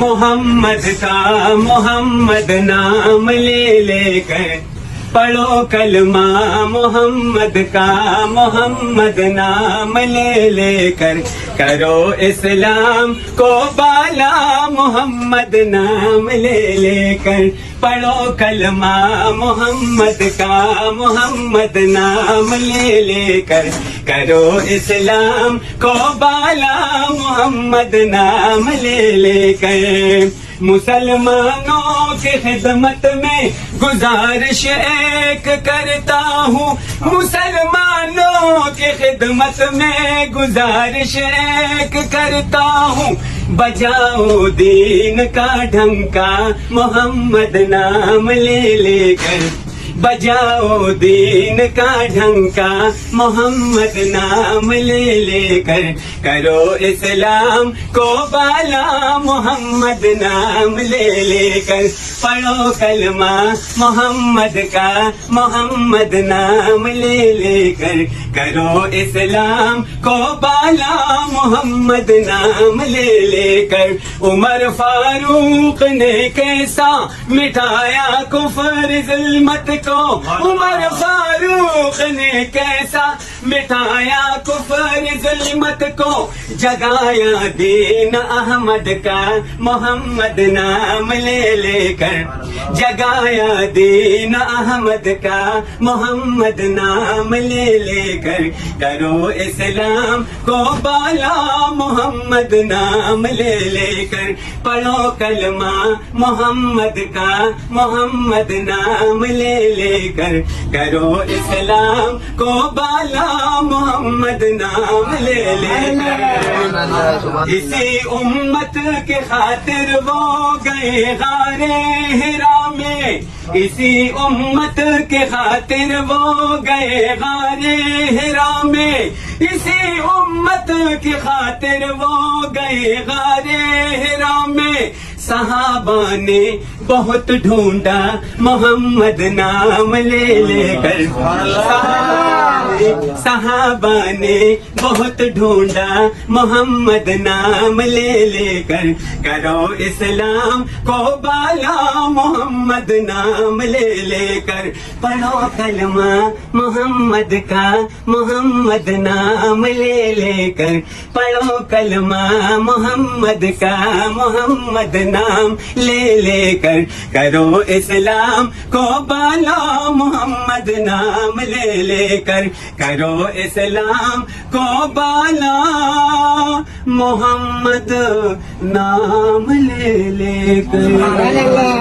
محمد کا محمد نام لے لے کر پڑھو کلمہ محمد کا محمد نام لے لے کر کرو اسلام کو بالا محمد نام لے لے کر پڑھو کلمہ محمد کا محمد نام لے لے کر کرو اسلام کو بالا محمد نام لے لے کر مسلمانوں کی خدمت میں گزارش ایک کرتا ہوں مسلمانوں کی خدمت میں گزارش ایک کرتا ہوں بجاؤ دین کا ڈھنکا محمد نام لے لے کر بجاؤ دین کا ڈھنکا محمد نام لے لے کر کرو اسلام کو بالا محمد نام لے لے کر پڑھو کلمہ محمد کا محمد نام لے لے کر کرو اسلام کو بالا محمد نام لے لے کر عمر فاروق نے کیسا مٹایا کفر ظلمت کو عمر فاروق نے کیسا مٹایا کفر ظلمت کو جگایا دین احمد کا محمد نام لے لے کر جگایا دین احمد کا محمد نام لے لے کر کرو اسلام کو بالا محمد نام لے لے کر پڑھو کلمہ محمد کا محمد نام لے لے کر کرو اسلام کو بالا محمد نام لے لے کر اسی امت کے خاطر وہ گئے غار ہرا میں اسی امت کے خاطر وہ گئے غار ہرا میں اسی امت کی خاطر وہ گئے غار ہرا میں صحابہ نے بہت ڈھونڈا محمد نام لے لے کر صحابہ نے بہت ڈھونڈا محمد نام لے لے کر کرو اسلام کو بالا محمد نام لے لے کر پڑھو کلمہ محمد کا محمد نام لے لے کر پڑھو کلمہ محمد کا محمد نام لے لے کر کرو اسلام کو بالا محمد نام لے لے کر کرو اسلام کو بالا محمد نام لے لے کر